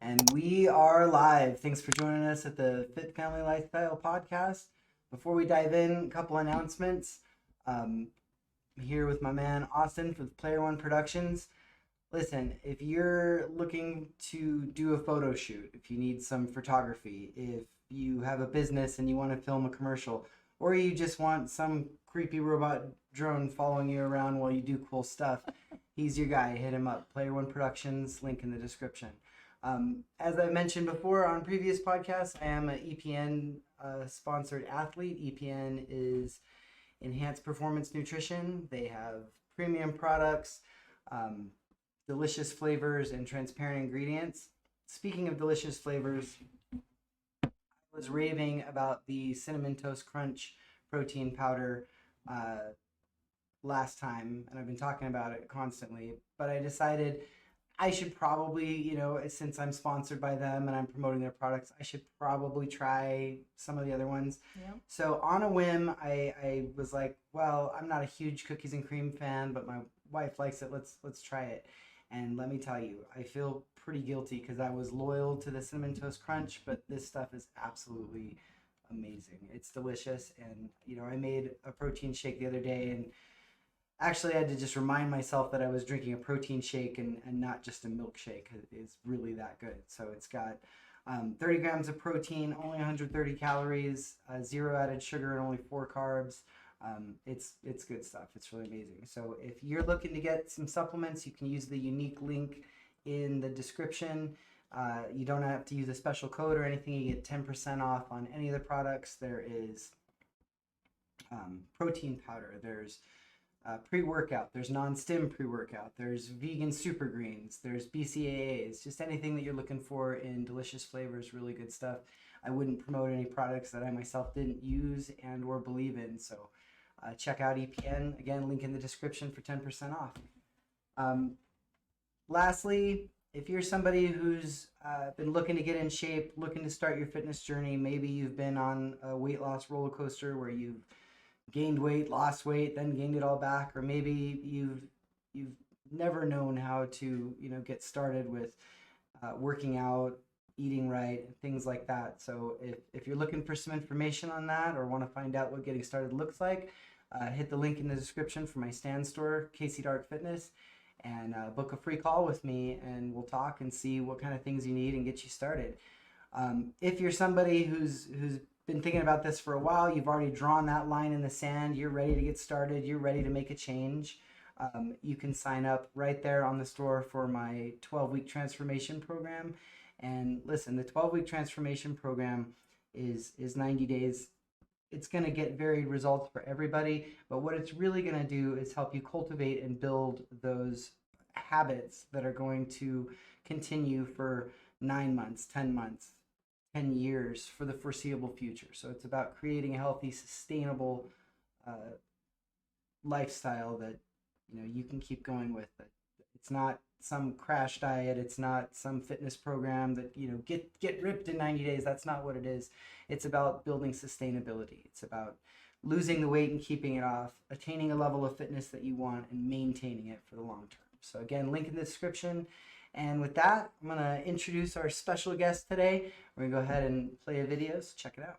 And we are live. Thanks for joining us at the Fit Family Lifestyle Podcast. Before we dive in, a couple announcements. I'm here with my man Austin for Player One Productions. Listen, if you're looking to do a photo shoot, if you need some photography, if you have a business and you want to film a commercial, or you just want some creepy robot drone following you around while you do cool stuff, he's your guy. Hit him up. Player One Productions, link in the description. As I mentioned before on previous podcasts, I am an EPN sponsored athlete. EPN is Enhanced Performance Nutrition. They have premium products, delicious flavors, and transparent ingredients. Speaking of delicious flavors, I was raving about the Cinnamon Toast Crunch protein powder last time, and I've been talking about it constantly, but I decided I should probably, since I'm sponsored by them and I'm promoting their products, I should probably try some of the other ones. Yeah. So on a whim, I was like, well, I'm not a huge cookies and cream fan, but my wife likes it. Let's try it. And let me tell you, I feel pretty guilty because I was loyal to the Cinnamon Toast Crunch, but this stuff is absolutely amazing. It's delicious. And, I made a protein shake the other day, and actually I had to just remind myself that I was drinking a protein shake and not just a milkshake. It's really that good. So it's got 30 grams of protein, only 130 calories, 0 added sugar, and only 4 carbs. It's good stuff. It's really amazing. So if you're looking to get some supplements, you can use the unique link in the description. You don't have to use a special code or anything. You get 10% off on any of the products. There is protein powder. There's pre-workout, there's non-stim pre-workout, there's vegan super greens, there's BCAAs, just anything that you're looking for in delicious flavors, really good stuff. I wouldn't promote any products that I myself didn't use and or believe in, so check out EPN. Again, link in the description for 10% off. Lastly, if you're somebody who's been looking to get in shape, looking to start your fitness journey, maybe you've been on a weight loss roller coaster where you've gained weight, lost weight, then gained it all back, or maybe you've never known how to get started with working out, eating right, things like that. So if you're looking for some information on that or want to find out what getting started looks like, hit the link in the description for my stand store, Casey Dark Fitness, and book a free call with me, and we'll talk and see what kind of things you need and get you started. If you're somebody who's been thinking about this for a while, you've already drawn that line in the sand, you're ready to get started, you're ready to make a change, you can sign up right there on the store for my 12-week transformation program. And listen, the 12-week transformation program is 90 days. It's going to get varied results for everybody, but what it's really going to do is help you cultivate and build those habits that are going to continue for 9 months, 10 months, 10 years, for the foreseeable future. So it's about creating a healthy, sustainable lifestyle that you can keep going with. It's not some crash diet. It's not some fitness program that get ripped in 90 days. That's not what it is. It's about building sustainability. It's about losing the weight and keeping it off, attaining a level of fitness that you want, and maintaining it for the long term. So again, link in the description. And with that, I'm going to introduce our special guest today. We're going to go ahead and play a video, so check it out.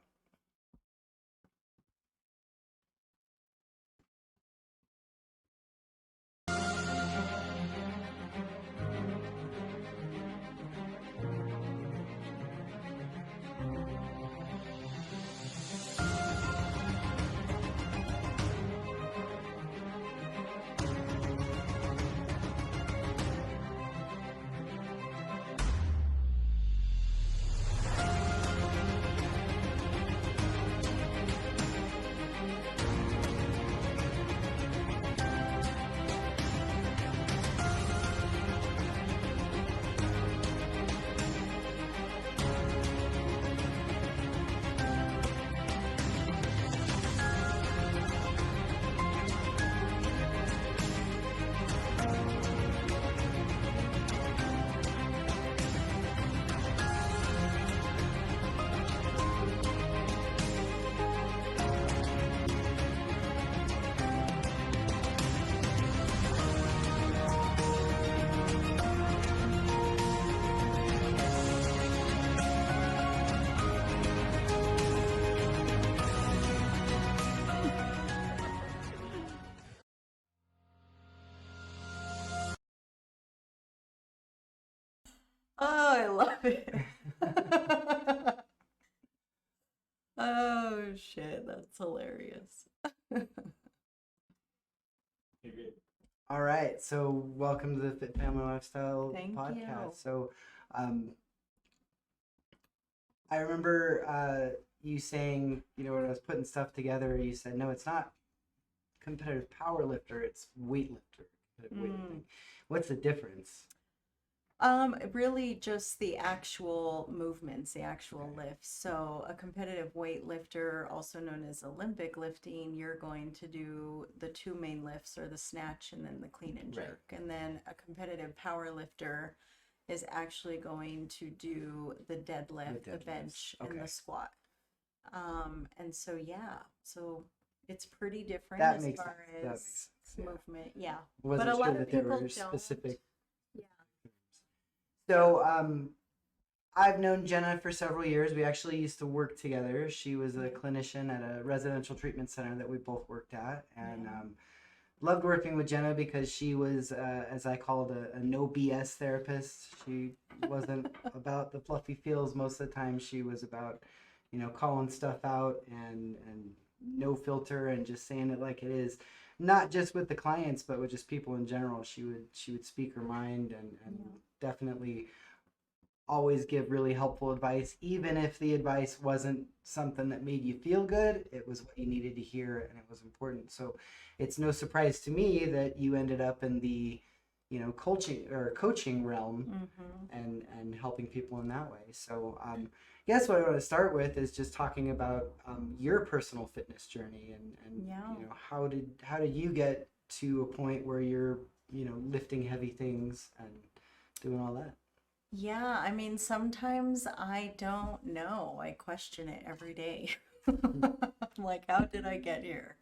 Oh, I love it. Oh shit, that's hilarious. All right, so welcome to the Fit Family Lifestyle Thank you. podcast. So, um, I remember you saying, when I was putting stuff together, you said, no, it's not competitive power lifter, it's weightlifter. Weightlifting. What's the difference? Really just the actual movements, the actual lifts. So a competitive weightlifter, also known as Olympic lifting, you're going to do the two main lifts or the snatch and then the clean and Right. jerk. And then a competitive power lifter is actually going to do the deadlift, the deadlifts. bench, and Okay. the squat. And so yeah, so it's pretty different That as makes far sense. That as makes sense. Yeah. movement. Yeah. But Wasn't a sure lot of that there people were don't. specific. Yeah. So, I've known Jenna for several years. We actually used to work together. She was a clinician at a residential treatment center that we both worked at, and loved working with Jenna because she was, as I called, a no BS therapist. She wasn't about the fluffy feels most of the time. She was about, calling stuff out and no filter and just saying it like it is. Not just with the clients, but with just people in general. She would speak her mind and definitely always give really helpful advice, even if the advice wasn't something that made you feel good. It was what you needed to hear, and it was important. So it's no surprise to me that you ended up in the coaching realm and helping people in that way. So I guess what I want to start with is just talking about your personal fitness journey and how did you get to a point where you're lifting heavy things and doing all that. Yeah, I mean, sometimes I don't know. I question it every day. I'm like, how did I get here?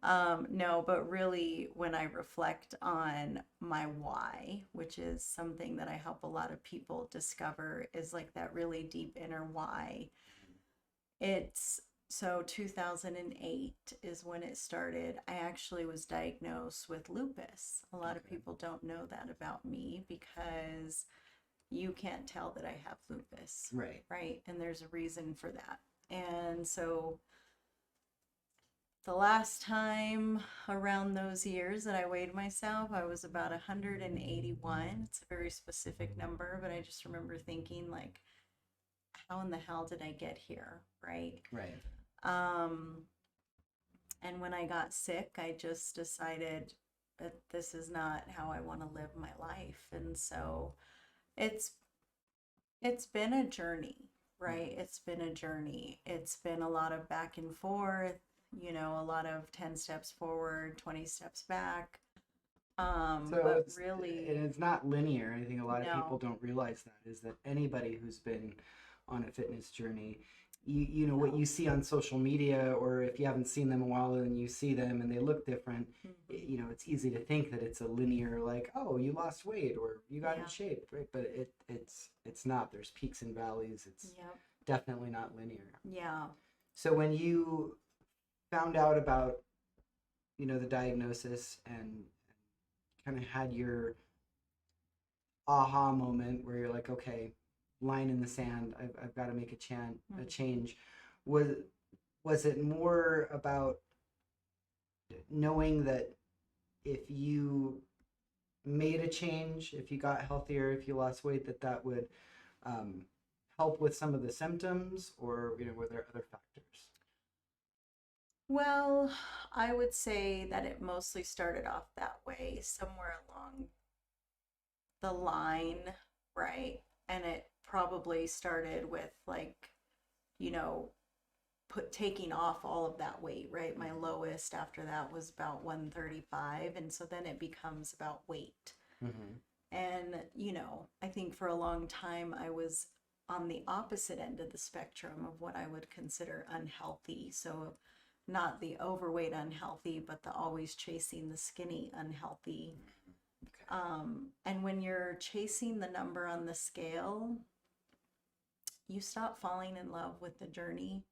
No, but really, when I reflect on my why, which is something that I help a lot of people discover, is like that really deep inner why. It's so 2008 is when it started. I actually was diagnosed with lupus. A lot of Okay. people don't know that about me because you can't tell that I have lupus, Right. right? And there's a reason for that. And so the last time around those years that I weighed myself, I was about 181. It's a very specific number, but I just remember thinking, like, how in the hell did I get here, right? Right. Um, and when I got sick, I just decided that this is not how I want to live my life. And so it's it's been a journey, right? It's been a journey. It's been a lot of back and forth, a lot of 10 steps forward, 20 steps back. So But it's really, and it's not linear. I think a lot of people no. don't realize that is that anybody who's been on a fitness journey, you know what No. you see on social media, or if you haven't seen them in a while and you see them and they look different, Mhm. it's easy to think that it's a linear, like, oh, you lost weight or you got in Yeah. shape, right? But it's not. There's peaks and valleys. It's Yep. definitely not linear. Yeah. So when you found out about the diagnosis and kind of had your aha moment where you're like, okay, line in the sand, I've got to make a Mhm. change. Was was it more about knowing that if you made a change, if you got healthier, if you lost weight, that would um, help with some of the symptoms, or were there other factors? Well, I would say that it mostly started off that way, somewhere along the line, right? And it probably started with like, you know, put taking off all of that weight, right? My lowest after that was about 135. And so then it becomes about weight. Mm-hmm. And, I think for a long time I was on the opposite end of the spectrum of what I would consider unhealthy. So not the overweight unhealthy, but the always chasing the skinny unhealthy. Okay. And when you're chasing the number on the scale, you stop falling in love with the journey.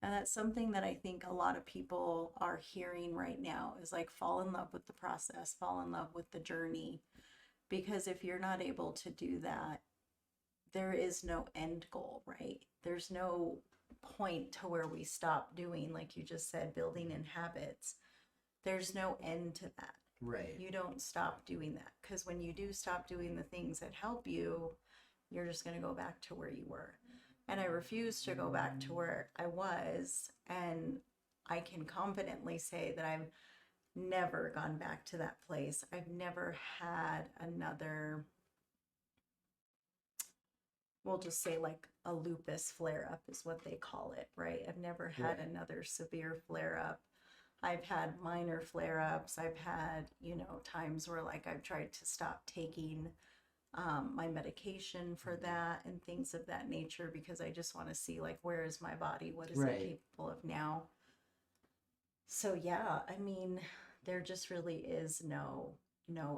And that's something that I think a lot of people are hearing right now is like fall in love with the process, fall in love with the journey. Because if you're not able to do that, there is no end goal, right? There's no point to where we stop doing, like you just said, building in habits. There's no end to that. Right. You don't stop doing that, because when you do stop doing the things that help you, you're just going to go back to where you were. And I refuse to go back to where I was. And I can confidently say that I've never gone back to that place. I've never had another, we'll just say like a lupus flare up is what they call it, right? I've never had Right. another severe flare up. I've had minor flare ups. I've had, times where like I've tried to stop taking my medication for that and things of that nature, because I just want to see like, where is my body? What is it Right. capable of now? So yeah, I mean, there just really is no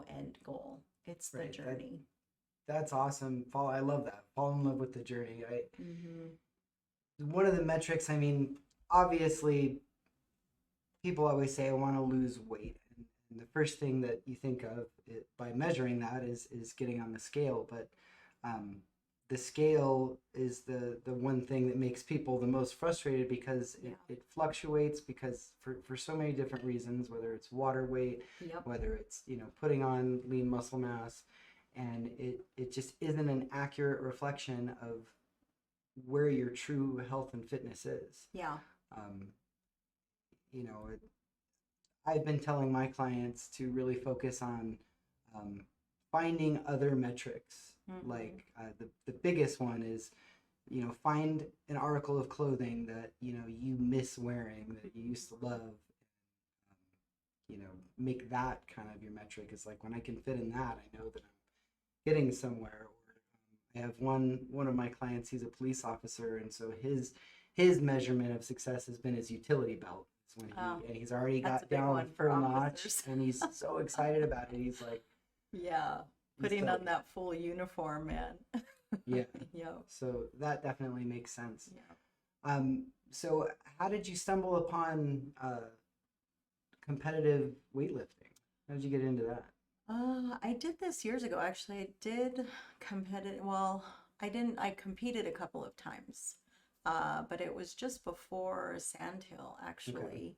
end goal. It's the Right. journey. That's awesome. I love that. Fall in love with the journey. Mm-hmm. One of the metrics, I mean, obviously people always say I want to lose weight. And the first thing that you think of by measuring that is getting on the scale. But the scale is the one thing that makes people the most frustrated, because it fluctuates, because for so many different reasons, whether it's water weight, Yep. whether it's putting on lean muscle mass, and it just isn't an accurate reflection of where your true health and fitness is. Yeah. You know, I've been telling my clients to really focus on finding other metrics. Mm-hmm. Like the biggest one is, find an article of clothing that you miss wearing, that you used to love. Make that kind of your metric. Is like, when I can fit in that, I know that I'm getting somewhere. I have one of my clients. He's a police officer, and so his measurement of success has been his utility belt. When and he's already got down a full notch, and he's so excited about it. He's like, yeah, putting on that full uniform, man. Yeah. Yeah. So that definitely makes sense. Yeah. So how did you stumble upon competitive weightlifting? How did you get into that? I did this years ago. Actually, I did competitive. Well, I didn't. I competed a couple of times, but it was just before Sandhill, actually. Okay.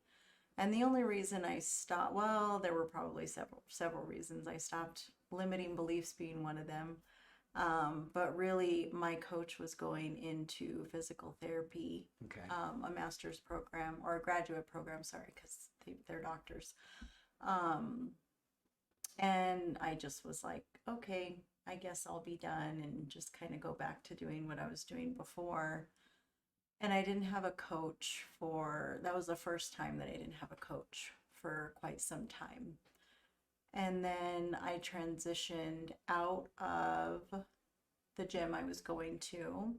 And the only reason I stopped, well, there were probably several reasons I stopped. Limiting beliefs being one of them. But really, my coach was going into physical therapy, Okay. a master's program, or a graduate program, sorry, because they're doctors. And I just was like, okay, I guess I'll be done and just kind of go back to doing what I was doing before. And I didn't have a coach that was the first time that I didn't have a coach for quite some time. And then I transitioned out of the gym I was going to,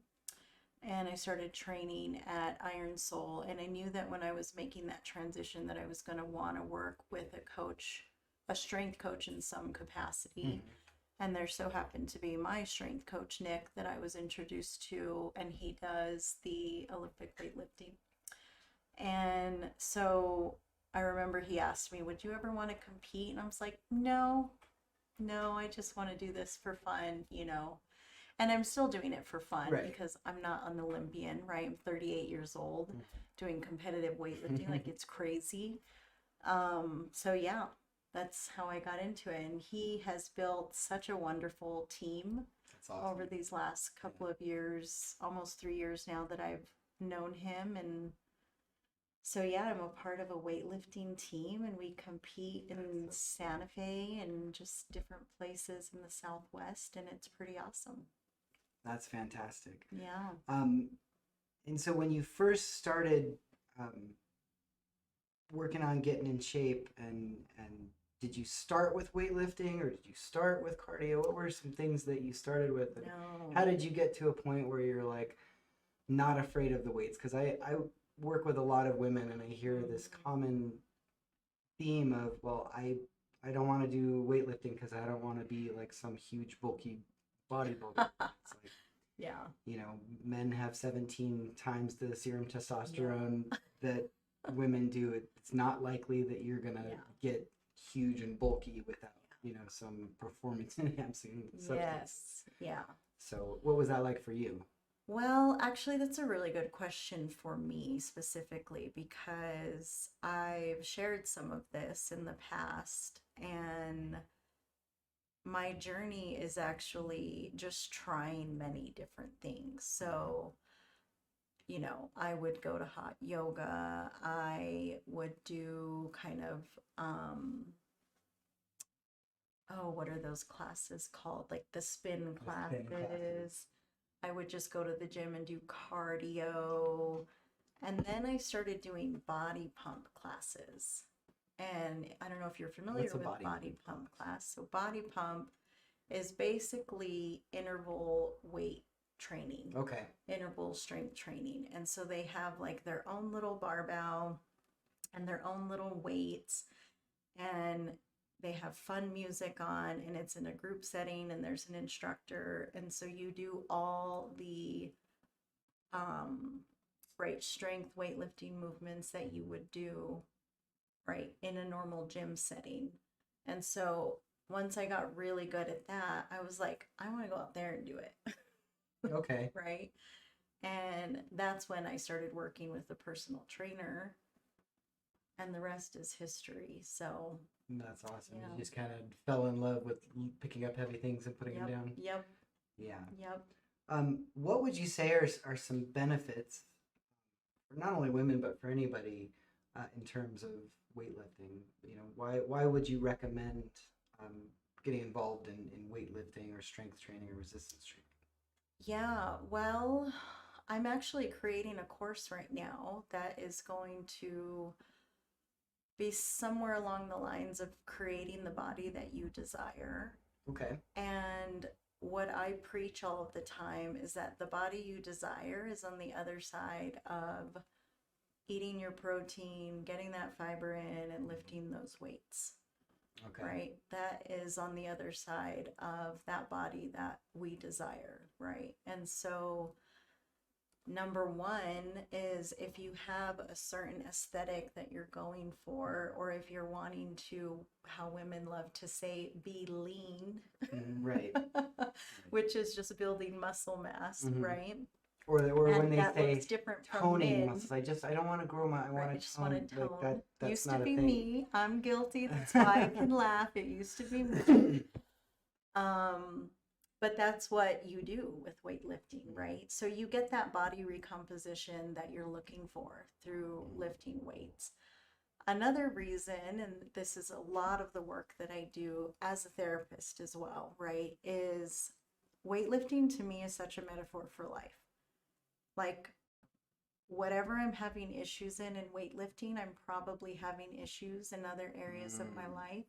and I started training at Iron Soul. And I knew that when I was making that transition that I was going to want to work with a coach, a strength coach in some capacity. Mm-hmm. And there so happened to be my strength coach, Nick, that I was introduced to, and he does the Olympic weightlifting. And so I remember he asked me, would you ever want to compete? And I was like, no, I just want to do this for fun, And I'm still doing it for fun, right, because I'm not an Olympian, right? I'm 38 years old doing competitive weightlifting. Like, it's crazy. So yeah, that's how I got into it. And he has built such a wonderful team. That's awesome. Over these last couple of years, almost 3 years now that I've known him. And so yeah, I'm a part of a weightlifting team, and we compete in Santa Fe and just different places in the Southwest, and it's pretty awesome. That's fantastic. Yeah. And so when you first started working on getting in shape, and did you start with weightlifting, or did you start with cardio? What were some things that you started with? And No. how did you get to a point where you're like not afraid of the weights? Because I work with a lot of women, and I hear this common theme of, well, I don't want to do weightlifting because I don't want to be like some huge bulky bodybuilder. It's like, yeah, men have 17 times the serum testosterone that women do. It's not likely that you're gonna get huge and bulky without some performance enhancing substance. Yes. Yeah. So what was that like for you? Well, actually, that's a really good question for me specifically because I've shared some of this in the past, and my journey is actually just trying many different things. So, I would go to hot yoga. I would do kind of, oh, what are those classes called? Like the spin The spin classes. classes. I would just go to the gym and do cardio. And then I started doing body pump classes. And I don't know if you're familiar What's a with body body pump pump class. So body pump is basically interval weight training, Okay. interval strength training. And so they have like their own little barbell and their own little weights, and they have fun music on, and it's in a group setting, and there's an instructor. And so you do all the um, right strength weightlifting movements that you would do right in a normal gym setting. And so once I got really good at that, I was like, I want to go out there and do it. Okay. Right. And that's when I started working with a personal trainer, and the rest is history. So That's awesome. yeah. You just kind of fell in love with picking up heavy things and putting them down. Yep. Yeah. Yep. What would you say are some benefits for not only women but for anybody in terms of weightlifting? Why would you recommend getting involved in weightlifting or strength training or resistance training? Yeah. Well, I'm actually creating a course right now that is going to be somewhere along the lines of creating the body that you desire. Okay. And what I preach all of the time is that the body you desire is on the other side of eating your protein, getting that fiber in, and lifting those weights. Okay. Right? That is on the other side of that body that we desire, right? And so number one is if you have a certain aesthetic that you're going for, or if you're wanting to, how women love to say, be lean, Right. which is just building muscle mass, Mhm. right? Or And when they that say looks different from toning men. muscles, I don't want to grow my, I Right, want I to just want tone. to tone. Like that's Used not to a be thing. me. I'm guilty. That's why I can laugh. It used to be me. But that's what you do with weightlifting, right? So you get that body recomposition that you're looking for through lifting weights. Another reason, and this is a lot of the work that I do as a therapist as well, right, is weightlifting to me is such a metaphor for life. Like, whatever I'm having issues in weightlifting, I'm probably having issues in other areas of my life.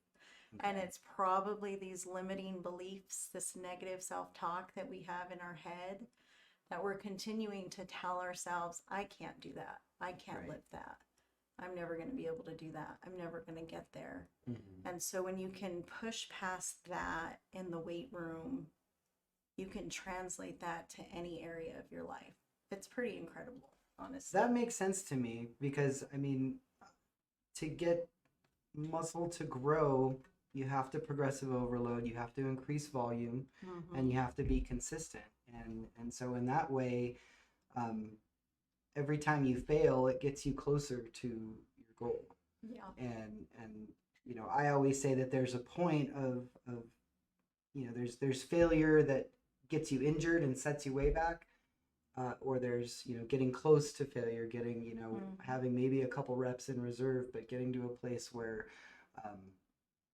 And it's probably these limiting beliefs, this negative self-talk that we have in our head that we're continuing to tell ourselves, I can't do that. I can't Right. lift that. I'm never going to be able to do that. I'm never going to get there. Mhm. And so when you can push past that in the weight room, you can translate that to any area of your life. It's pretty incredible, honestly. That makes sense to me because to get muscle to grow, you have to progressive overload, you have to increase volume, and you have to be consistent. And so in that way, every time you fail, it gets you closer to your goal. Yeah. And I always say that there's a point of there's failure that gets you injured and sets you way back. Or there's getting close to failure, getting having maybe a couple reps in reserve, but getting to a place where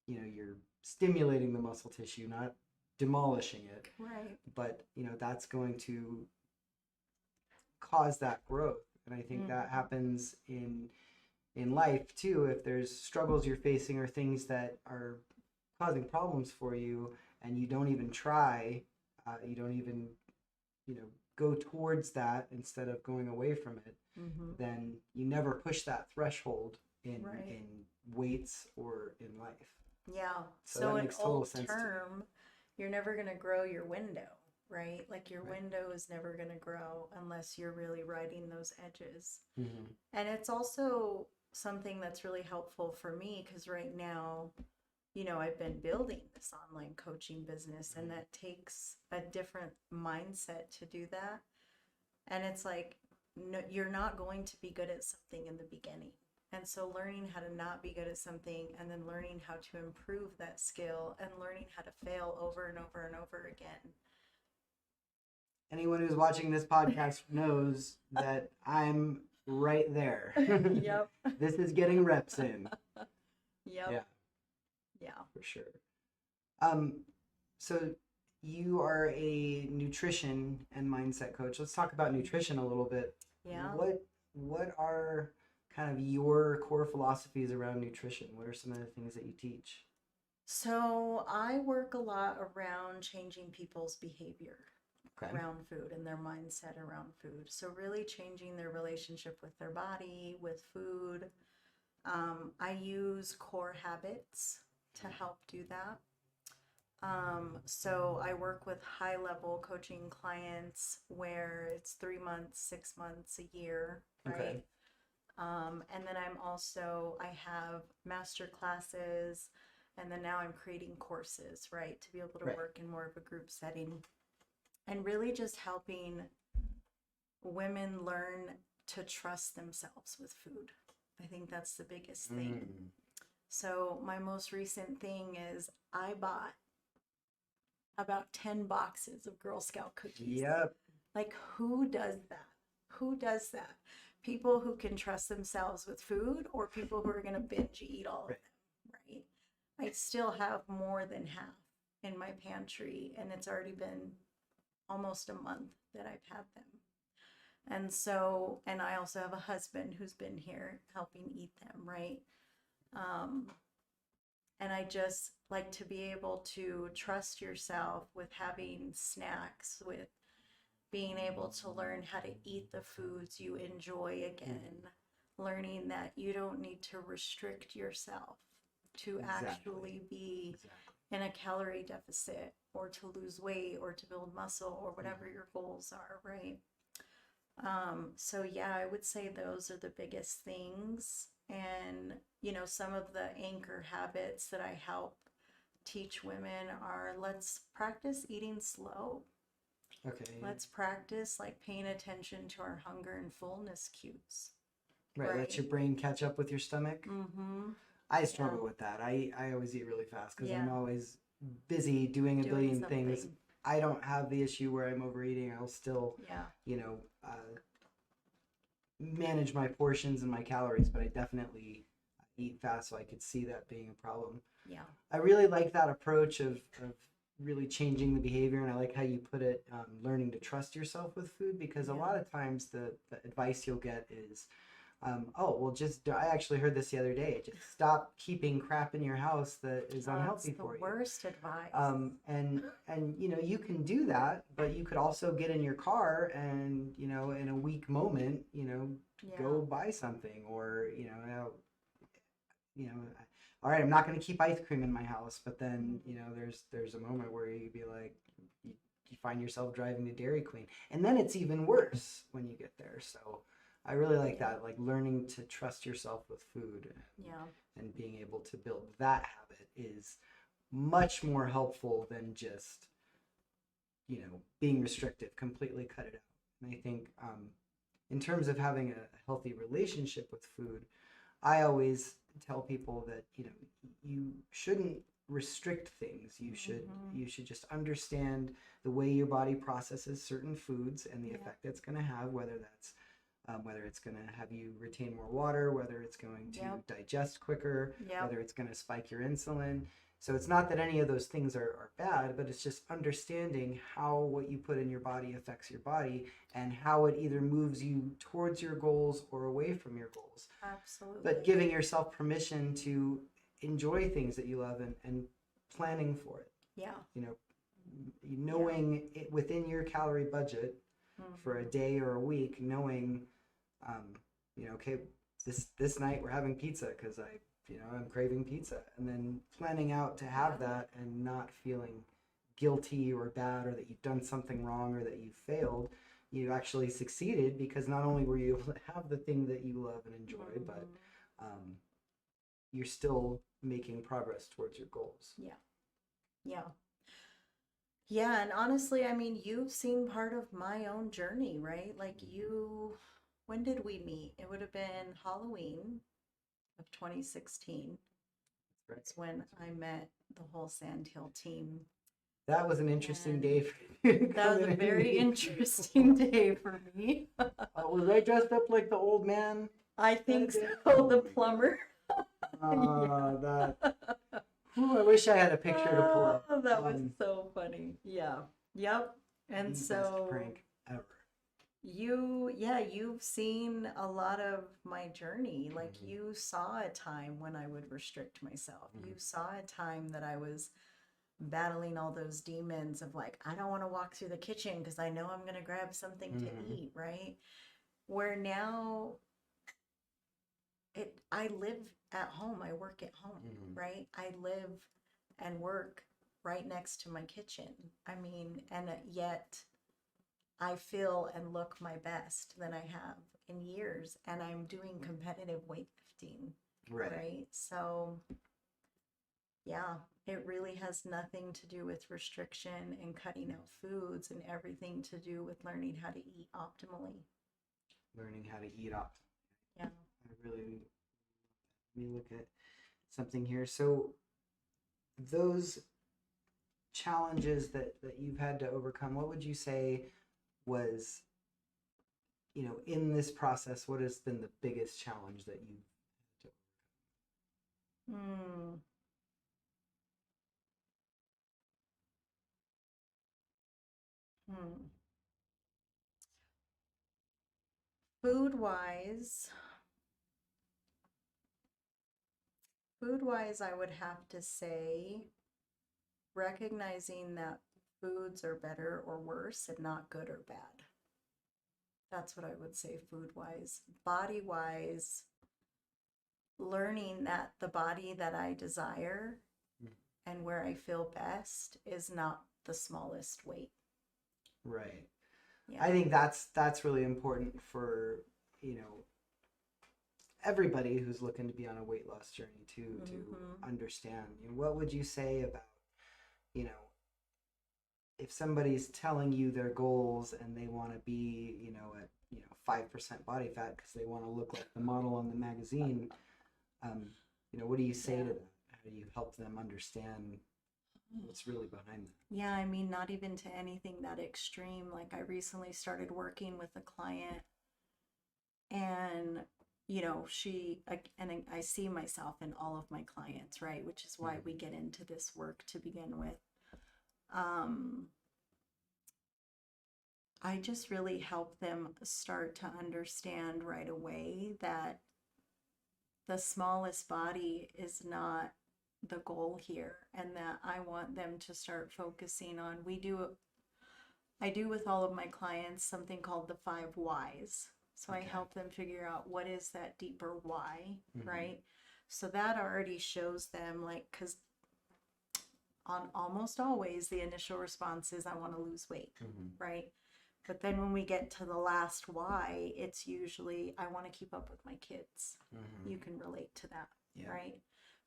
you're stimulating the muscle tissue, not demolishing it. Right. But that's going to cause that growth, and I think that happens in life too. If there's struggles you're facing or things that are causing problems for you, and you don't even try, you don't even go towards that instead of going away from it, then you never push that threshold in weights or in life. Yeah. So So that in makes total old sense to me. term, you're never going to grow your window, right? Like your window is never going to grow unless you're really riding those edges. And it's also something that's really helpful for me because right now I've been building this online coaching business, and that takes a different mindset to do that. And it's like, no, you're not going to be good at something in the beginning. And so learning how to not be good at something, and then learning how to improve that skill, and learning how to fail over and over and over again. Anyone who's watching this podcast knows that I'm right there. Yep. This is getting reps in. Yep. Yeah. For sure. So you are a nutrition and mindset coach. Let's talk about nutrition a little bit. Yeah. What are kind of your core philosophies around nutrition? What are some of the things that you teach? So I work a lot around changing people's behavior around food and their mindset around food. So really changing their relationship with their body, with food. I use core habits to help do that. So I work with high level coaching clients where it's 3 months, 6 months, a year, right? Okay. And then I have master classes, and then now I'm creating courses, right, to be able to work in more of a group setting, and really just helping women learn to trust themselves with food. I think that's the biggest thing. So my most recent thing is I bought about 10 boxes of Girl Scout cookies. Yep. Like, who does that? Who does that? People who can trust themselves with food, or people who are going to binge eat all of them, right? I still have more than half in my pantry, and it's already been almost a month that I've had them. And I also have a husband who's been here helping eat them, right? And I just like to be able to trust yourself with having snacks, with being able to learn how to eat the foods you enjoy again, learning that you don't need to restrict yourself to actually be in a calorie deficit, or to lose weight, or to build muscle, or whatever your goals are, right? So yeah, I would say those are the biggest things. And, some of the anchor habits that I help teach women are, let's practice eating slow. Okay. Let's practice paying attention to our hunger and fullness cues. Right. Let your brain catch up with your stomach. Mm-hmm. I struggle with that. I always eat really fast because I'm always busy doing a billion things. I don't have the issue where I'm overeating. I'll still, manage my portions and my calories, but I definitely eat fast, so I could see that being a problem. Yeah. I really like that approach of really changing the behavior, and I like how you put it, learning to trust yourself with food, because a lot of times the advice you'll get is, I actually heard this the other day, just stop keeping crap in your house that is unhealthy for you. That's the worst advice. And you can do that, but you could also get in your car and, in a weak moment, go buy something, or, all right, I'm not going to keep ice cream in my house, but then, there's a moment where you'd be like, you find yourself driving to Dairy Queen, and then it's even worse when you get there. So I really like that, like learning to trust yourself with food, and being able to build that habit is much more helpful than just, being restrictive, completely cut it out. And I think in terms of having a healthy relationship with food, I always tell people that, you shouldn't restrict things. You should just understand the way your body processes certain foods and the effect it's going to have, whether it's going to have you retain more water, whether it's going to digest quicker, whether it's going to spike your insulin. So it's not that any of those things are bad, but it's just understanding how what you put in your body affects your body, and how it either moves you towards your goals or away from your goals. Absolutely. But giving yourself permission to enjoy things that you love, and planning for it. Yeah. Knowing it within your calorie budget for a day or a week, knowing, okay, this night we're having pizza because I'm craving pizza, and then planning out to have that and not feeling guilty or bad, or that you've done something wrong, or that you failed. You actually succeeded because not only were you able to have the thing that you love and enjoy, but you're still making progress towards your goals. Yeah. Yeah. Yeah, and honestly, I mean, you've seen part of my own journey, right? Like when did we meet? It would have been Halloween of 2016. Right. That's when I met the whole Sandhill team. That was an interesting And day for you to that come was in a and very meet. interesting day for me. Was I dressed up like the old man? I think that day? so, the plumber. That. Whew, I wish I had a picture to pull up. That was so funny. Yeah. Yep. And The best so prank ever. you've seen a lot of my journey. Like Mhm. you saw a time when I would restrict myself. You saw a time that I was battling all those demons of like, I don't want to walk through the kitchen because I know I'm going to grab something to eat, right? Where now I live at home, I work at home, right? I live and work right next to my kitchen. I mean, and yet I feel and look my best than I have in years, and I'm doing competitive weightlifting, right? So, yeah, it really has nothing to do with restriction and cutting out foods and everything to do with learning how to eat optimally. Learning how to eat optimally. Yeah. I really, let me look at something here. So those challenges that you've had to overcome, what would you say was, in this process, what has been the biggest challenge that you've had to Hmm. Hmm. Food wise, I would have to say recognizing that foods are better or worse and not good or bad. That's what I would say food wise. Body wise, learning that the body that I desire and where I feel best is not the smallest weight. Right. Yeah. I think that's really important for, everybody who's looking to be on a weight loss journey too, to understand. What would you say about, if somebody's telling you their goals and they want to be, at 5% body fat because they want to look like the model on the magazine, what do you say to that? How do you help them understand what's really behind that? Yeah, I mean, not even to anything that extreme. Like I recently started working with a client and I see myself in all of my clients, right? Which is why we get into this work to begin with. I just really help them start to understand right away that the smallest body is not the goal here, and that I want them to start focusing on, I do with all of my clients something called the 5 whys. So I help them figure out what is that deeper why, right? So that already shows them, like, because on almost always the initial response is I want to lose weight, right? But then when we get to the last why, it's usually I want to keep up with my kids. You can relate to that, right?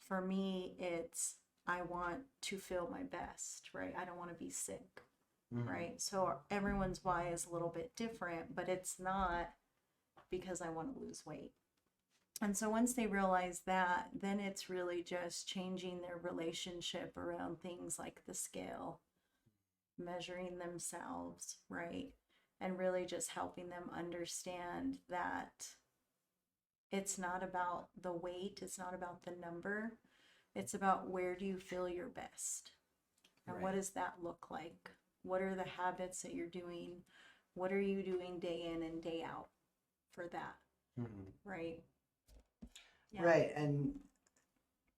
For me, it's I want to feel my best, right? I don't want to be sick, right? So everyone's why is a little bit different, but it's not because I want to lose weight. And so once they realize that, then it's really just changing their relationship around things like the scale, measuring themselves, right? And really just helping them understand that it's not about the weight, it's not about the number, it's about where do you feel your best? And what does that look like? What are the habits that you're doing? What are you doing day in and day out for that? Right? Yeah. Right. And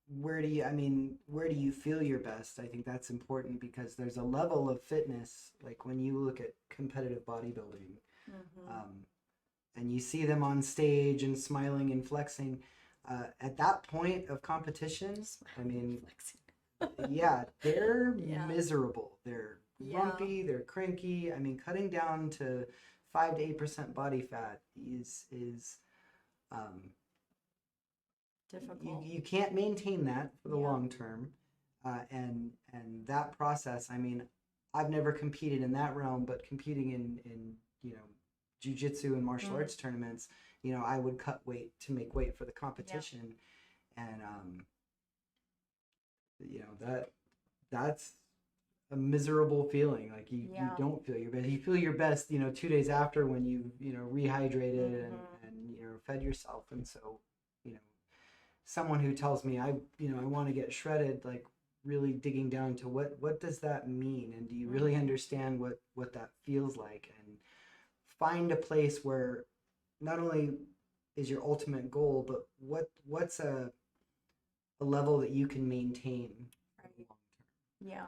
where do you feel your best? I think that's important because there's a level of fitness, like when you look at competitive bodybuilding, and you see them on stage and smiling and flexing, at that point of competition, I mean, they're miserable. They're grumpy, they're cranky. I mean, cutting down to 5 to 8% body fat is Difficult. You can't maintain that for the Yeah. long term. And that process, I mean, I've never competed in that realm, but competing in jujitsu and martial arts tournaments, I would cut weight to make weight for the competition. And that's a miserable feeling. Like you don't feel your best. You feel your best, 2 days after when rehydrated and fed yourself. And so, someone who tells me I want to get shredded, like really digging down to what does that mean, and do you really understand what that feels like, and find a place where not only is your ultimate goal, but what's a level that you can maintain for the long term. Yeah.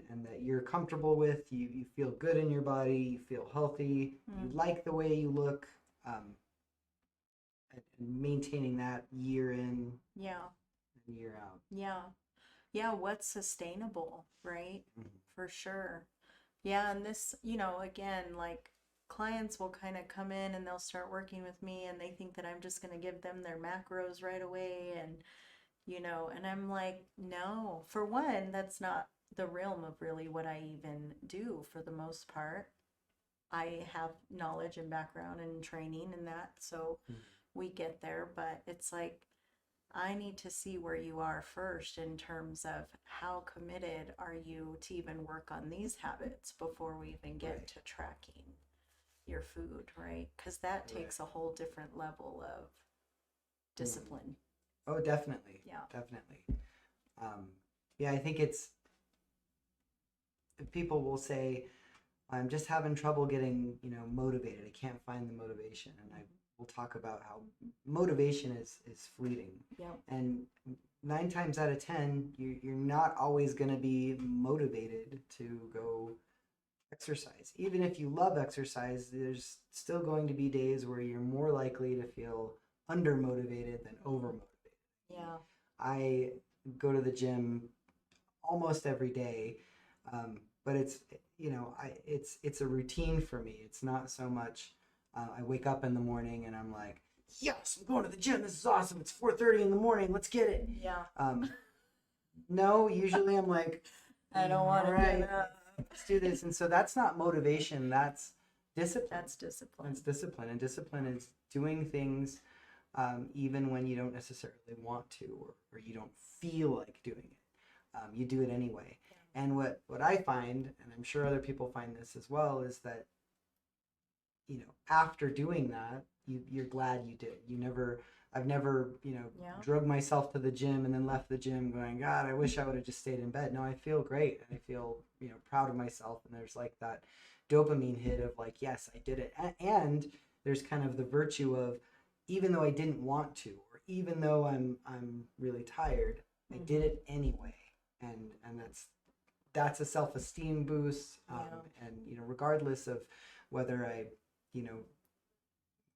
And that you're comfortable with, you feel good in your body, you feel healthy, you like the way you look, and maintaining that year in and year out. Yeah, what's sustainable, right? For sure. Yeah, and this, again, like clients will kind of come in and they'll start working with me and they think that I'm just going to give them their macros right away, and and I'm like, no. For one, that's not the realm of really what I even do for the most part. I have knowledge and background and training in that, so we get there, but it's like I need to see where you are first in terms of how committed are you to even work on these habits before we even get to tracking your food, right? Because that takes a whole different level of discipline. Oh, definitely. Yeah. Definitely. I think people will say, I'm just having trouble getting, motivated. I can't find the motivation. And I will talk about how motivation is fleeting. Yeah. And 9 times out of 10, you're not always going to be motivated to go exercise. Even if you love exercise, there's still going to be days where you're more likely to feel undermotivated than overmotivated. Yeah. I go to the gym almost every day, but it's it's a routine for me. It's not so much I wake up in the morning and I'm like, yes, I'm going to the gym. This is awesome. It's 4:30 in the morning. Let's get it. Yeah. No, usually I'm like, I don't want to get up. Let's do this. And so that's not motivation. That's discipline. That's discipline. That's discipline. And discipline is doing things even when you don't necessarily want to, or you don't feel like doing it. You do it anyway. Yeah. And what I find, and I'm sure other people find this as well, is that after doing that, you're glad you did. I've never drug myself to the gym and then left the gym going, God, I wish I would have just stayed in bed. No, I feel great, and I feel proud of myself, and there's like that dopamine hit of like, yes, I did it. And there's kind of the virtue of, even though I didn't want to, or even though I'm really tired, I did it anyway, and that's a self-esteem boost. And regardless of whether I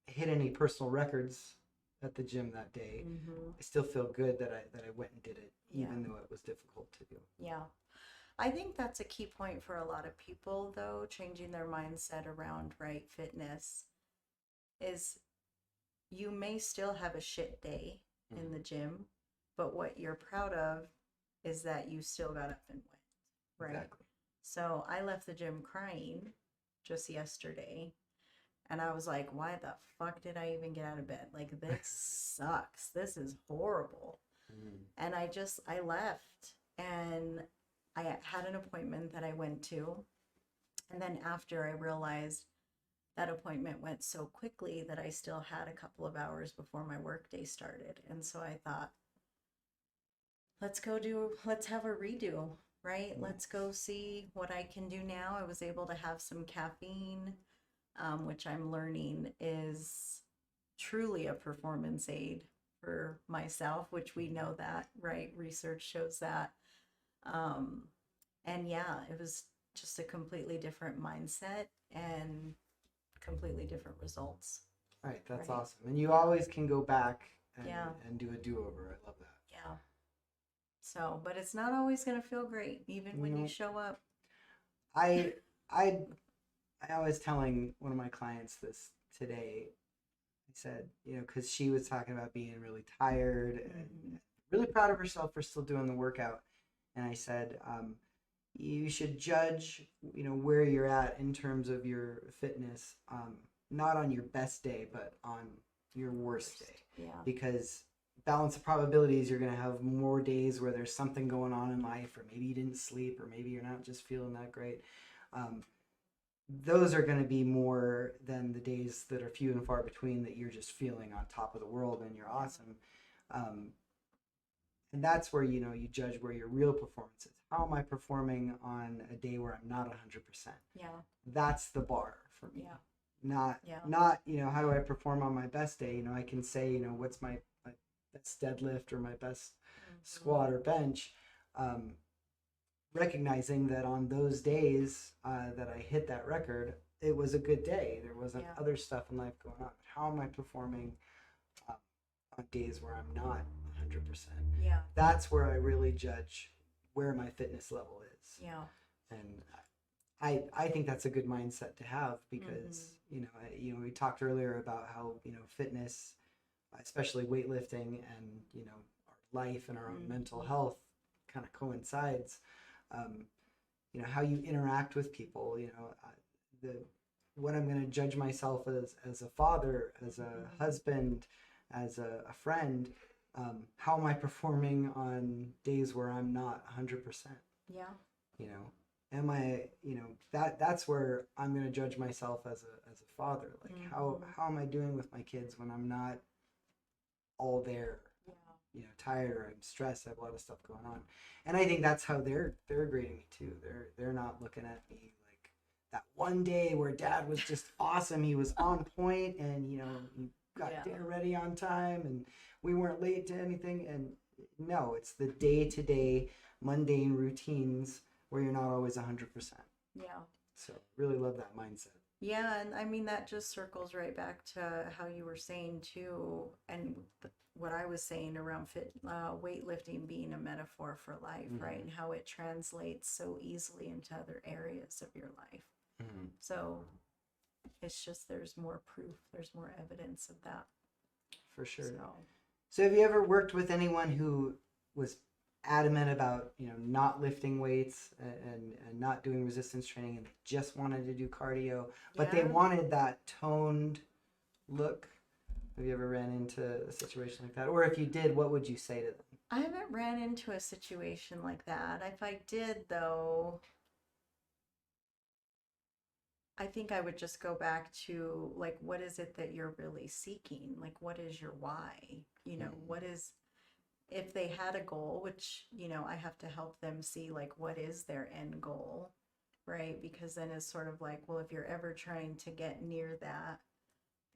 hit any personal records at the gym that day, I still feel good that I went and did it, even though it was difficult to do. Yeah. I think that's a key point for a lot of people, though, changing their mindset around fitness, is you may still have a shit day in the gym, but what you're proud of is that you still got up and went, right? Exactly. So I left the gym crying just yesterday, and I was like, why the fuck did I even get out of bed? Like, this sucks. This is horrible. And I left, and I had an appointment that I went to, and then after I realized that appointment went so quickly that I still had a couple of hours before my workday started. And so I thought, let's have a redo, right? Let's go see what I can do now. I was able to have some caffeine, which I'm learning is truly a performance aid for myself, which we know that, right? Research shows that. And yeah, it was just a completely different mindset and completely different results. Right, that's awesome. And you always can go back and do a do-over. I love that. Yeah. So, but it's not always going to feel great, even when you show up. I was telling one of my clients this today. I said, because she was talking about being really tired and really proud of herself for still doing the workout. And I said, you should judge, where you're at in terms of your fitness, not on your best day, but on your worst day. Yeah. Because balance of probabilities, you're going to have more days where there's something going on in life, or maybe you didn't sleep, or maybe you're not just feeling that great. Those are going to be more than the days that are few and far between that you're just feeling on top of the world and you're awesome. And that's where, you judge where your real performance is. How am I performing on a day where I'm not 100%? Yeah. That's the bar for me. Yeah. Not, how do I perform on my best day? I can say, what's my best deadlift or my best squat or bench. Recognizing that on those days that I hit that record, it was a good day. There wasn't other stuff in life going on. How am I performing on days where I'm not 100%? Yeah. That's where I really judge where my fitness level is. Yeah. And I think that's a good mindset to have because, we talked earlier about how, fitness, especially weightlifting and, our life and our own mental health kind of coincides. How you interact with people, what I'm going to judge myself as a father, as a husband, as a friend, how am I performing on days where I'm not 100%? Yeah. Am I, that's where I'm going to judge myself as a father. Like how am I doing with my kids when I'm not all there? Tired or I'm stressed. I have a lot of stuff going on, and I think that's how they're grading me too. They're not looking at me like that one day where Dad was just awesome. He was on point, and he got dinner ready on time, and we weren't late to anything. And no, it's the day-to-day mundane routines where you're not always 100%. Yeah. So really love that mindset. Yeah, and I mean that just circles right back to how you were saying too, and what I was saying around weightlifting being a metaphor for life, right? And how it translates so easily into other areas of your life. So it's just there's more proof, there's more evidence of that. For sure. So have you ever worked with anyone who was adamant about not lifting weights and not doing resistance training, and they just wanted to do cardio, but they wanted that toned look? Have you ever ran into a situation like that? Or if you did, what would you say to them? I haven't ran into a situation like that. If I did, though, I think I would just go back to, like, what is it that you're really seeking? Like, what is your why? What is, if they had a goal, which, I have to help them see, like, what is their end goal, right? Because then it's sort of like, well, if you're ever trying to get near that,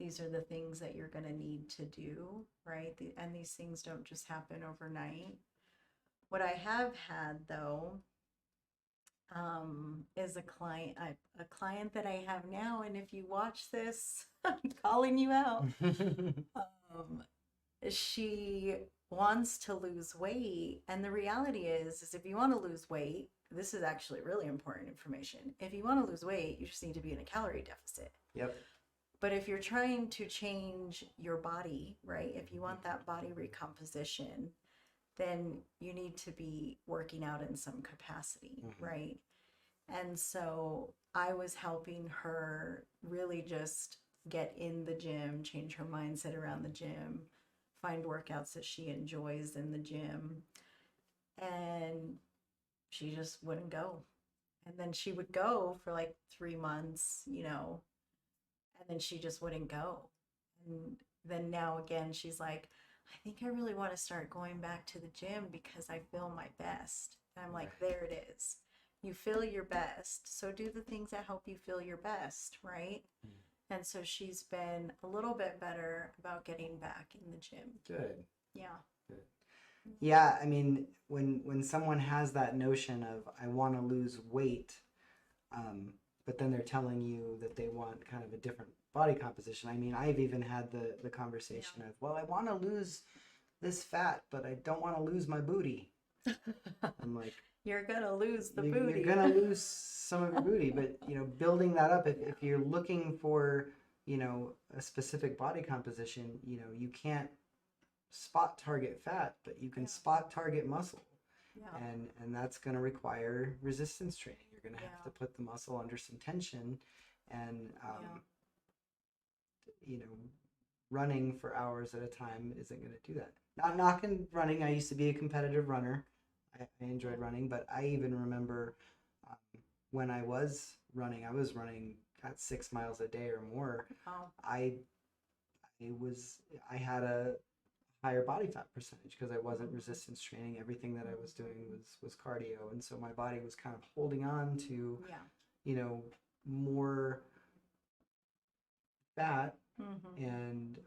these are the things that you're going to need to do, right? And these things don't just happen overnight. What I have had, though, is a client that I have now, and if you watch this, I'm calling you out. She wants to lose weight, and the reality is if you want to lose weight, this is actually really important information. If you want to lose weight, you just need to be in a calorie deficit. Yep. But if you're trying to change your body, right, if you want that body recomposition, then you need to be working out in some capacity, right? And so I was helping her really just get in the gym, change her mindset around the gym, find workouts that she enjoys in the gym. And she just wouldn't go. And then she would go for like 3 months, and then she just wouldn't go. And then now again, she's like, I think I really want to start going back to the gym because I feel my best. And I'm like, there it is. You feel your best. So do the things that help you feel your best, right? And so she's been a little bit better about getting back in the gym. Good. Yeah. Good. Yeah, I mean, when someone has that notion of I want to lose weight, but then they're telling you that they want kind of a different body composition. I mean, I've even had the conversation of, well, I want to lose this fat, but I don't want to lose my booty. I'm like, you're gonna lose the booty. You're gonna lose some of your booty, but building that up. If you're looking for a specific body composition, you can't spot target fat, but you can spot target muscle. Yeah. And that's going to require resistance training. You're going to have Yeah. to put the muscle under some tension, and running for hours at a time isn't going to do that. Not knocking running. I used to be a competitive runner. I enjoyed running, but I even remember when I was running at 6 miles a day or more. Wow. I had a higher body fat percentage because I wasn't resistance training. Everything that I was doing was cardio, and so my body was kind of holding on to more fat, and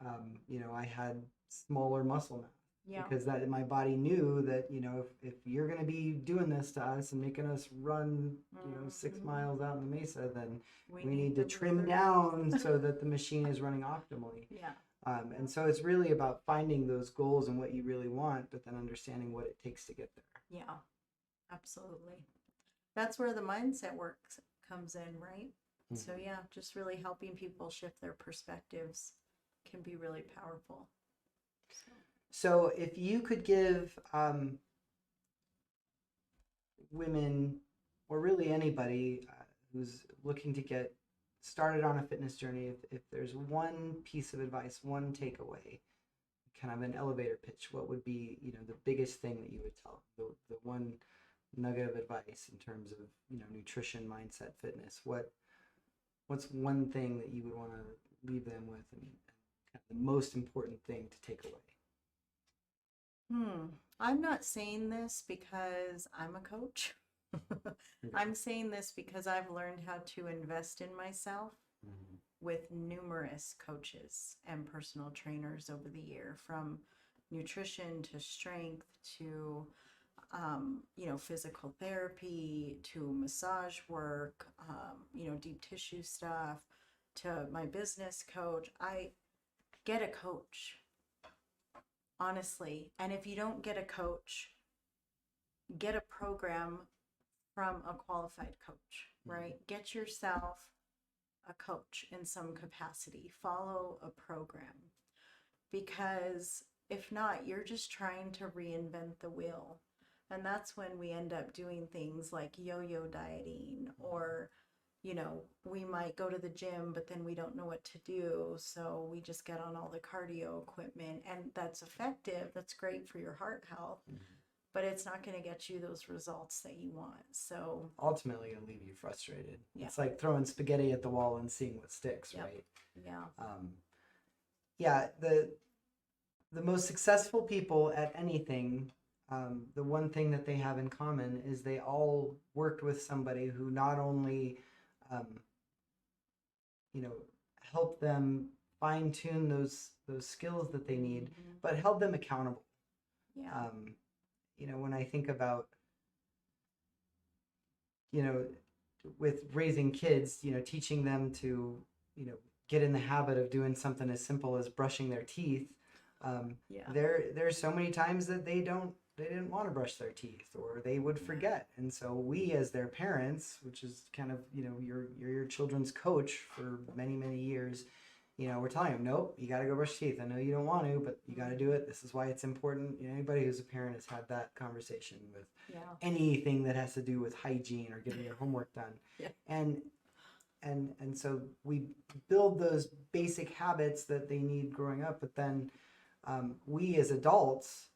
I had smaller muscle mass. Yeah. Because that my body knew that if you're going to be doing this to us and making us run 6 miles out in the mesa, then we need to trim down so that the machine is running optimally. Yeah. And so it's really about finding those goals and what you really want, but then understanding what it takes to get there. Yeah, absolutely. That's where the mindset work comes in, right? So yeah, just really helping people shift their perspectives can be really powerful. So if you could give women, or really anybody who's looking to get started on a fitness journey, if there's one piece of advice, one takeaway, kind of an elevator pitch, what would be the biggest thing that you would tell, the one nugget of advice in terms of nutrition, mindset, fitness? What's one thing that you would want to leave them with, and kind of the most important thing to take away? I'm not saying this because I'm a coach. I'm saying this because I've learned how to invest in myself with numerous coaches and personal trainers over the year, from nutrition to strength to physical therapy to massage work, deep tissue stuff, to my business coach. I get a coach, honestly. And if you don't get a coach, get a program from a qualified coach, right? Get yourself a coach in some capacity. Follow a program. Because if not, you're just trying to reinvent the wheel. And that's when we end up doing things like yo-yo dieting, or we might go to the gym, but then we don't know what to do. So we just get on all the cardio equipment, and that's effective. That's great for your heart health, but it's not going to get you those results that you want. So ultimately it'll leave you frustrated. Yeah. It's like throwing spaghetti at the wall and seeing what sticks, right? Yeah. The most successful people at anything, the one thing that they have in common is they all worked with somebody who not only helped them fine-tune those skills that they need, but held them accountable. Yeah. When I think about with raising kids, teaching them to get in the habit of doing something as simple as brushing their teeth, there's so many times that they didn't want to brush their teeth, or they would forget. And so we, as their parents, which is kind of you're your children's coach for many, many years, we're telling them, nope, you got to go brush your teeth. I know you don't want to, but you got to do it. This is why it's important. Anybody who's a parent has had that conversation with anything that has to do with hygiene or getting your homework done. And so we build those basic habits that they need growing up, but then we as adults,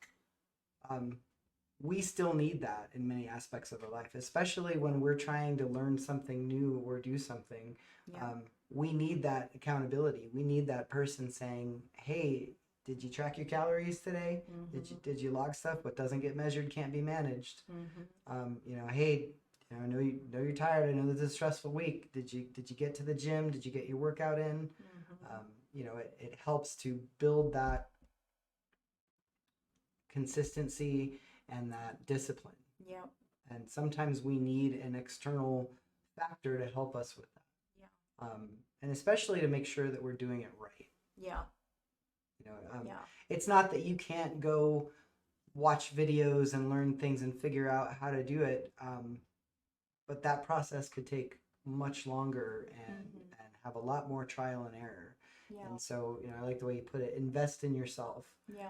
we still need that in many aspects of our life, especially when we're trying to learn something new or do something. We need that accountability. We need that person saying, hey, did you track your calories today? Did you log stuff? What doesn't get measured can't be managed. Hey, I know you're tired. I know this is a stressful week. Did you get to the gym? Did you get your workout in? It helps to build that consistency and that discipline. Yeah. And sometimes we need an external factor to help us with that. And especially to make sure that we're doing it right. Yeah. It's not that you can't go watch videos and learn things and figure out how to do it. But that process could take much longer and have a lot more trial and error. Yeah. And so, I like the way you put it, invest in yourself. Yeah.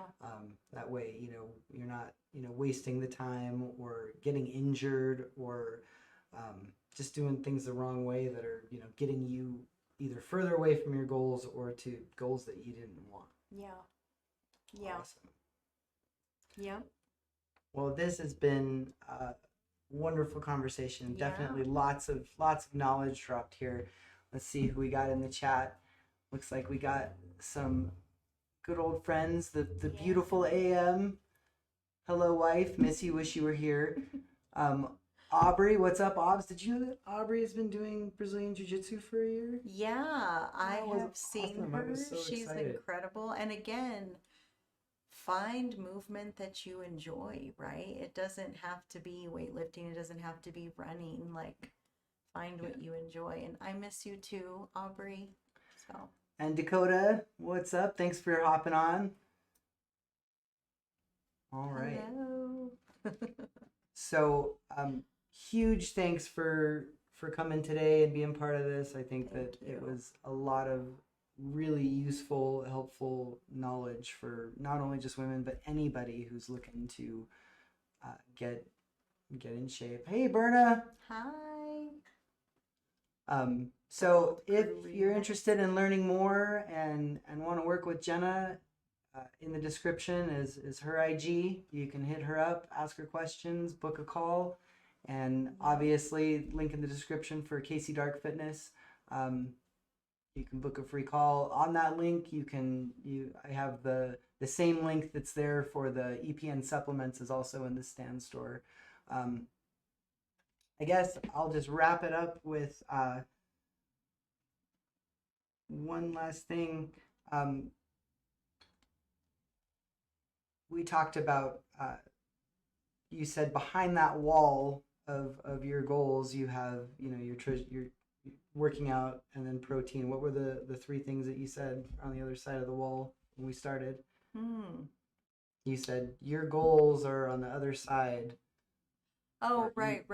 That way, you're not, wasting the time or getting injured or just doing things the wrong way that are, getting you either further away from your goals or to goals that you didn't want. Yeah. Yeah. Awesome. Yeah. Well, this has been a wonderful conversation. Yeah. Definitely lots of knowledge dropped here. Let's see who we got in the chat. Looks like we got some good old friends. The beautiful AM. Hello, wife. Miss you. Wish you were here. Aubrey, what's up, Obs? Aubrey has been doing Brazilian Jiu-Jitsu for a year? Yeah, I That was have seen awesome. I her. was so She's excited. incredible. And again, find movement that you enjoy, right? It doesn't have to be weightlifting. It doesn't have to be running. Like, find what you enjoy. And I miss you too, Aubrey. So. And Dakota, what's up? Thanks for hopping on. All right. Hello. So, huge thanks for coming today and being part of this. I think Thank that you. it was a lot of really useful, helpful knowledge for not only just women, but anybody who's looking to get in shape. Hey, Berna. Hi. So if you're interested in learning more and want to work with Jenna, in the description is her IG. You can hit her up, ask her questions, book a call, and obviously link in the description for Casey Dark Fitness. You can book a free call. On that link, I have the same link that's there for the EPN Supplements is also in the Stand store. I guess I'll just wrap it up with one last thing. We talked about, you said behind that wall of your goals, you have, you're working out and then protein. What were the three things that you said on the other side of the wall when we started? You said your goals are on the other side. Oh, right.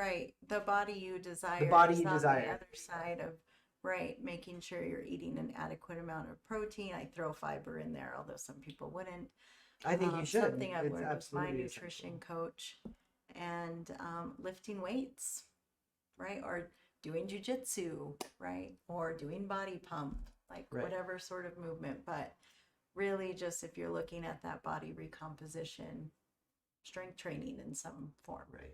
The body you desire. The body is you on desire. The other side of, right, making sure you're eating an adequate amount of protein. I throw fiber in there, although some people wouldn't. I think you should. Something I've It's learned with my absolutely nutrition essential. coach, and lifting weights, right, or doing jujitsu, right, or doing body pump, like whatever sort of movement. But really, just if you're looking at that body recomposition, strength training in some form. Right.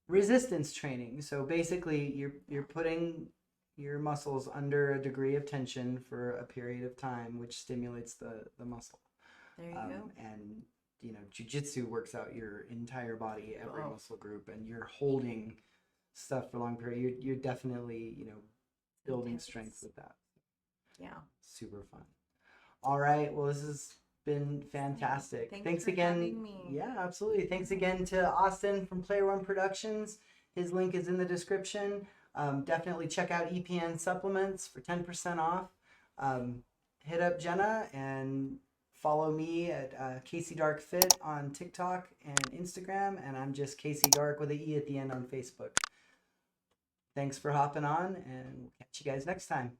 Resistance training. So basically, you're putting your muscles under a degree of tension for a period of time, which stimulates the muscle. There you go. And jiu-jitsu works out your entire body, every muscle group, and you're holding stuff for a long period. You're definitely building strength with that. Yeah. Super fun. All right. Well, this has been fantastic. Thanks for again. having me. Yeah, absolutely. Thanks again to Austin from Player One Productions. His link is in the description. Definitely check out EPN Supplements for 10% off. Hit up Jenna and follow me at Casey Dark Fit on TikTok and Instagram, and I'm just Casey Dark with an E at the end on Facebook. Thanks for hopping on, and we'll catch you guys next time.